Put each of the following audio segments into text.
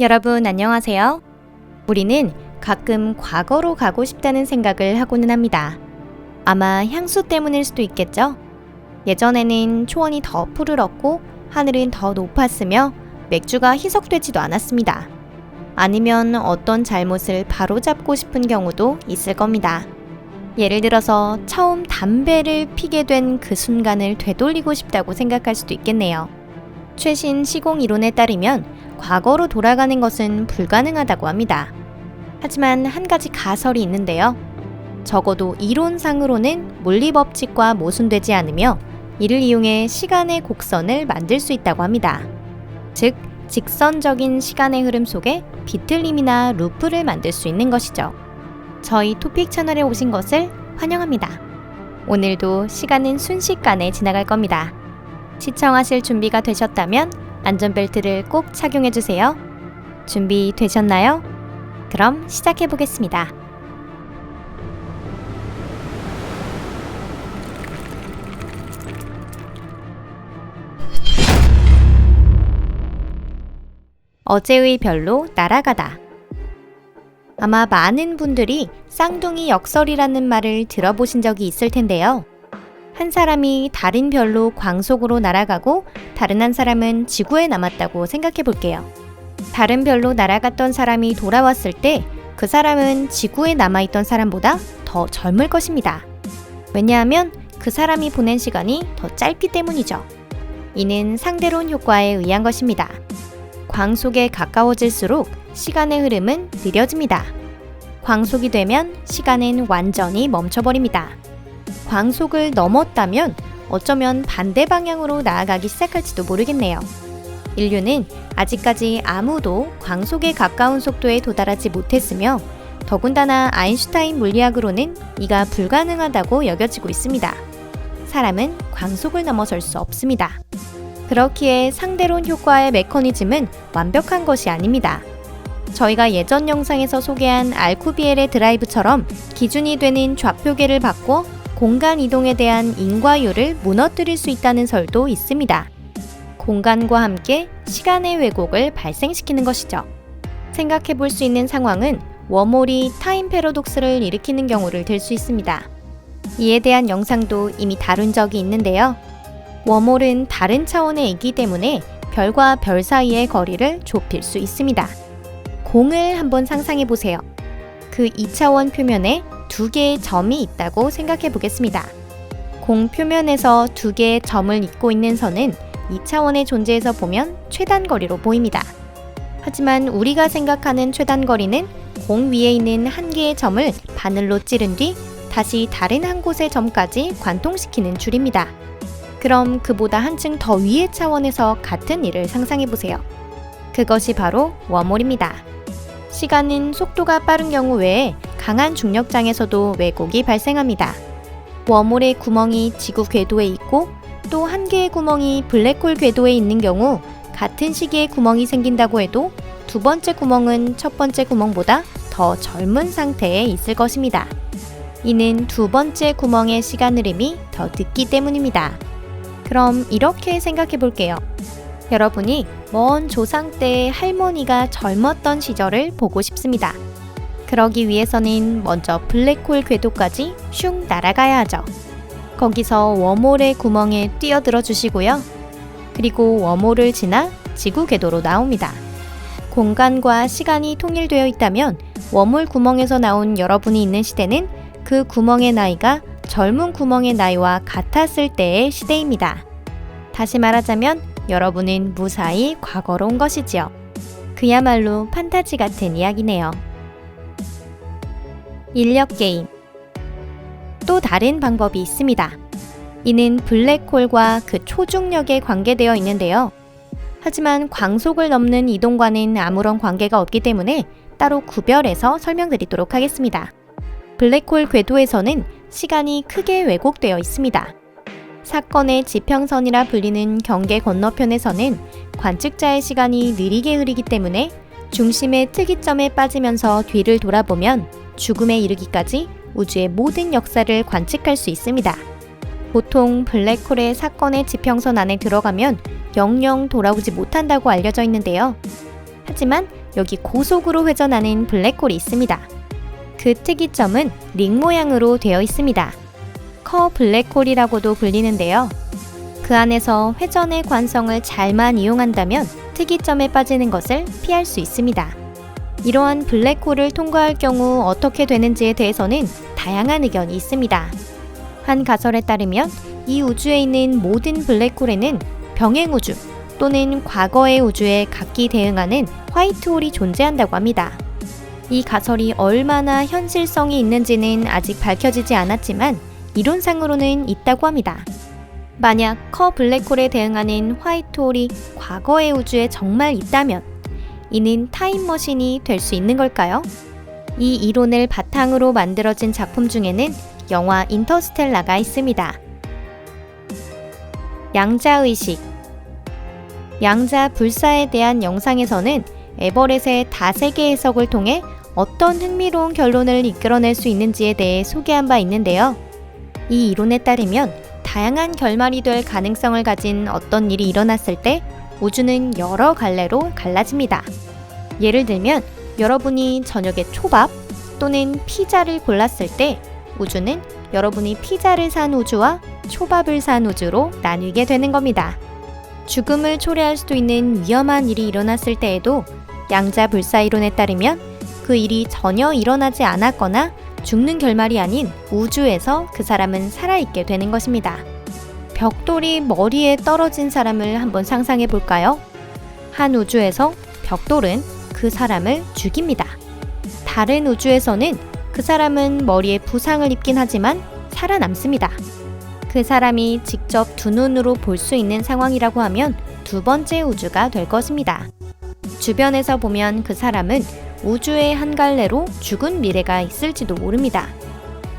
여러분 안녕하세요. 우리는 가끔 과거로 가고 싶다는 생각을 하고는 합니다. 아마 향수 때문일 수도 있겠죠? 예전에는 초원이 더 푸르렀고 하늘은 더 높았으며 맥주가 희석되지도 않았습니다. 아니면 어떤 잘못을 바로잡고 싶은 경우도 있을 겁니다. 예를 들어서 처음 담배를 피게 된 그 순간을 되돌리고 싶다고 생각할 수도 있겠네요. 최신 시공 이론에 따르면 과거로 돌아가는 것은 불가능하다고 합니다. 하지만 한 가지 가설이 있는데요. 적어도 이론상으로는 물리법칙과 모순되지 않으며 이를 이용해 시간의 곡선을 만들 수 있다고 합니다. 즉, 직선적인 시간의 흐름 속에 비틀림이나 루프를 만들 수 있는 것이죠. 저희 토픽 채널에 오신 것을 환영합니다. 오늘도 시간은 순식간에 지나갈 겁니다. 시청하실 준비가 되셨다면 안전벨트를 꼭 착용해주세요. 준비되셨나요? 그럼 시작해보겠습니다. 어제의 별로 날아가다. 아마 많은 분들이 쌍둥이 역설이라는 말을 들어보신 적이 있을 텐데요. 한 사람이 다른 별로 광속으로 날아가고 다른 한 사람은 지구에 남았다고 생각해 볼게요. 다른 별로 날아갔던 사람이 돌아왔을 때 그 사람은 지구에 남아있던 사람보다 더 젊을 것입니다. 왜냐하면 그 사람이 보낸 시간이 더 짧기 때문이죠. 이는 상대론 효과에 의한 것입니다. 광속에 가까워질수록 시간의 흐름은 느려집니다. 광속이 되면 시간은 완전히 멈춰버립니다. 광속을 넘었다면 어쩌면 반대 방향으로 나아가기 시작할지도 모르겠네요. 인류는 아직까지 아무도 광속에 가까운 속도에 도달하지 못했으며 더군다나 아인슈타인 물리학으로는 이가 불가능하다고 여겨지고 있습니다. 사람은 광속을 넘어설 수 없습니다. 그렇기에 상대론 효과의 메커니즘은 완벽한 것이 아닙니다. 저희가 예전 영상에서 소개한 알쿠비엘의 드라이브처럼 기준이 되는 좌표계를 바꿔 공간 이동에 대한 인과율을 무너뜨릴 수 있다는 설도 있습니다. 공간과 함께 시간의 왜곡을 발생시키는 것이죠. 생각해 볼 수 있는 상황은 웜홀이 타임 패러독스를 일으키는 경우를 들 수 있습니다. 이에 대한 영상도 이미 다룬 적이 있는데요. 웜홀은 다른 차원에 있기 때문에 별과 별 사이의 거리를 좁힐 수 있습니다. 공을 한번 상상해 보세요. 그 2차원 표면에 두 개의 점이 있다고 생각해 보겠습니다. 공 표면에서 두 개의 점을 잇고 있는 선은 2차원의 존재에서 보면 최단거리로 보입니다. 하지만 우리가 생각하는 최단거리는 공 위에 있는 한 개의 점을 바늘로 찌른 뒤 다시 다른 한 곳의 점까지 관통시키는 줄입니다. 그럼 그보다 한층 더 위의 차원에서 같은 일을 상상해 보세요. 그것이 바로 웜홀입니다. 시간은 속도가 빠른 경우 외에 강한 중력장에서도 왜곡이 발생합니다. 웜홀의 구멍이 지구 궤도에 있고 또 한 개의 구멍이 블랙홀 궤도에 있는 경우 같은 시기에 구멍이 생긴다고 해도 두 번째 구멍은 첫 번째 구멍보다 더 젊은 상태에 있을 것입니다. 이는 두 번째 구멍의 시간 흐름이 더 늦기 때문입니다. 그럼 이렇게 생각해 볼게요. 여러분이 먼 조상 때의 할머니가 젊었던 시절을 보고 싶습니다. 그러기 위해서는 먼저 블랙홀 궤도까지 슝 날아가야 하죠. 거기서 웜홀의 구멍에 뛰어들어 주시고요. 그리고 웜홀을 지나 지구 궤도로 나옵니다. 공간과 시간이 통일되어 있다면 웜홀 구멍에서 나온 여러분이 있는 시대는 그 구멍의 나이가 젊은 구멍의 나이와 같았을 때의 시대입니다. 다시 말하자면 여러분은 무사히 과거로 온 것이지요. 그야말로 판타지 같은 이야기네요. 인력 게임. 또 다른 방법이 있습니다. 이는 블랙홀과 그 초중력에 관계되어 있는데요. 하지만 광속을 넘는 이동과는 아무런 관계가 없기 때문에 따로 구별해서 설명드리도록 하겠습니다. 블랙홀 궤도에서는 시간이 크게 왜곡되어 있습니다. 사건의 지평선이라 불리는 경계 건너편에서는 관측자의 시간이 느리게 흐르기 때문에 중심의 특이점에 빠지면서 뒤를 돌아보면 죽음에 이르기까지 우주의 모든 역사를 관측할 수 있습니다. 보통 블랙홀의 사건의 지평선 안에 들어가면 영영 돌아오지 못한다고 알려져 있는데요. 하지만 여기 고속으로 회전하는 블랙홀이 있습니다. 그 특이점은 링 모양으로 되어 있습니다. 커 블랙홀이라고도 불리는데요. 그 안에서 회전의 관성을 잘만 이용한다면 특이점에 빠지는 것을 피할 수 있습니다. 이러한 블랙홀을 통과할 경우 어떻게 되는지에 대해서는 다양한 의견이 있습니다. 한 가설에 따르면 이 우주에 있는 모든 블랙홀에는 병행우주 또는 과거의 우주에 각기 대응하는 화이트홀이 존재한다고 합니다. 이 가설이 얼마나 현실성이 있는지는 아직 밝혀지지 않았지만 이론상으로는 있다고 합니다. 만약 커 블랙홀에 대응하는 화이트홀이 과거의 우주에 정말 있다면 이는 타임머신이 될 수 있는 걸까요? 이 이론을 바탕으로 만들어진 작품 중에는 영화 인터스텔라가 있습니다. 양자의식. 양자 불사에 대한 영상에서는 에버렛의 다세계 해석을 통해 어떤 흥미로운 결론을 이끌어낼 수 있는지에 대해 소개한 바 있는데요. 이 이론에 따르면 다양한 결말이 될 가능성을 가진 어떤 일이 일어났을 때 우주는 여러 갈래로 갈라집니다. 예를 들면 여러분이 저녁에 초밥 또는 피자를 골랐을 때 우주는 여러분이 피자를 산 우주와 초밥을 산 우주로 나뉘게 되는 겁니다. 죽음을 초래할 수도 있는 위험한 일이 일어났을 때에도 양자 불사 이론에 따르면 그 일이 전혀 일어나지 않았거나 죽는 결말이 아닌 우주에서 그 사람은 살아있게 되는 것입니다. 벽돌이 머리에 떨어진 사람을 한번 상상해 볼까요? 한 우주에서 벽돌은 그 사람을 죽입니다. 다른 우주에서는 그 사람은 머리에 부상을 입긴 하지만 살아남습니다. 그 사람이 직접 두 눈으로 볼 수 있는 상황이라고 하면 두 번째 우주가 될 것입니다. 주변에서 보면 그 사람은 우주의 한 갈래로 죽은 미래가 있을지도 모릅니다.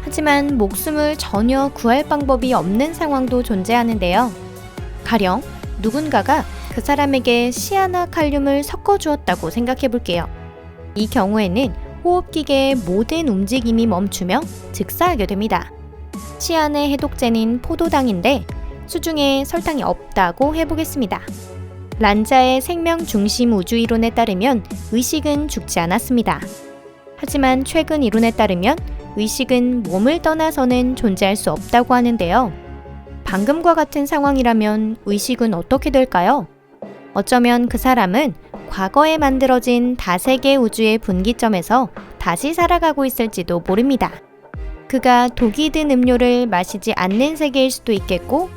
하지만 목숨을 전혀 구할 방법이 없는 상황도 존재하는데요. 가령 누군가가 그 사람에게 시아나칼륨을 섞어주었다고 생각해 볼게요. 이 경우에는 호흡기계의 모든 움직임이 멈추며 즉사하게 됩니다. 시안의 해독제는 포도당인데 수중에 설탕이 없다고 해보겠습니다. 란자의 생명 중심 우주 이론에 따르면 의식은 죽지 않았습니다. 하지만 최근 이론에 따르면 의식은 몸을 떠나서는 존재할 수 없다고 하는데요. 방금과 같은 상황이라면 의식은 어떻게 될까요? 어쩌면 그 사람은 과거에 만들어진 다세계 우주의 분기점에서 다시 살아가고 있을지도 모릅니다. 그가 독이 든 음료를 마시지 않는 세계일 수도 있겠고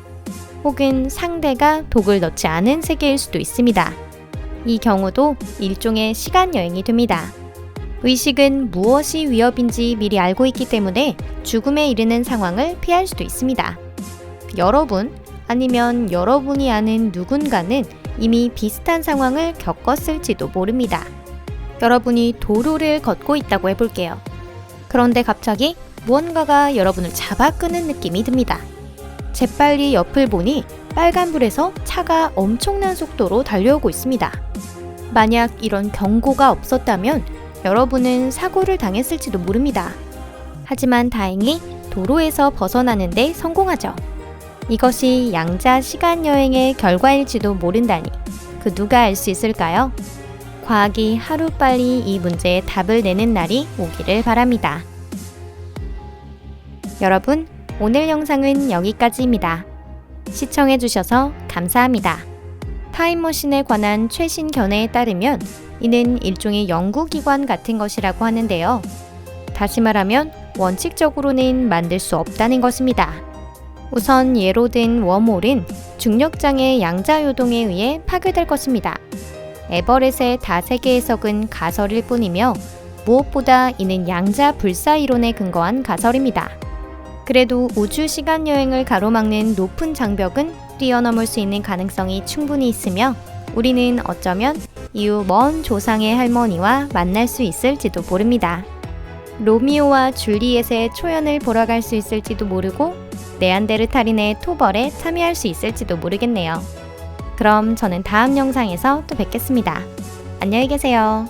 혹은 상대가 독을 넣지 않은 세계일 수도 있습니다. 이 경우도 일종의 시간 여행이 됩니다. 의식은 무엇이 위협인지 미리 알고 있기 때문에 죽음에 이르는 상황을 피할 수도 있습니다. 여러분 아니면 여러분이 아는 누군가는 이미 비슷한 상황을 겪었을지도 모릅니다. 여러분이 도로를 걷고 있다고 해볼게요. 그런데 갑자기 무언가가 여러분을 잡아 끄는 느낌이 듭니다. 재빨리 옆을 보니 빨간불에서 차가 엄청난 속도로 달려오고 있습니다. 만약 이런 경고가 없었다면 여러분은 사고를 당했을지도 모릅니다. 하지만 다행히 도로에서 벗어나는 데 성공하죠. 이것이 양자 시간 여행의 결과일지도 모른다니 그 누가 알 수 있을까요? 과학이 하루빨리 이 문제에 답을 내는 날이 오기를 바랍니다. 여러분, 오늘 영상은 여기까지입니다. 시청해주셔서 감사합니다. 타임머신에 관한 최신 견해에 따르면 이는 일종의 연구기관 같은 것이라고 하는데요. 다시 말하면 원칙적으로는 만들 수 없다는 것입니다. 우선 예로 든 웜홀은 중력장의 양자요동에 의해 파괴될 것입니다. 에버렛의 다세계 해석은 가설일 뿐이며 무엇보다 이는 양자 불사 이론에 근거한 가설입니다. 그래도 우주 시간 여행을 가로막는 높은 장벽은 뛰어넘을 수 있는 가능성이 충분히 있으며 우리는 어쩌면 이후 먼 조상의 할머니와 만날 수 있을지도 모릅니다. 로미오와 줄리엣의 초연을 보러 갈 수 있을지도 모르고 네안데르탈인의 토벌에 참여할 수 있을지도 모르겠네요. 그럼 저는 다음 영상에서 또 뵙겠습니다. 안녕히 계세요.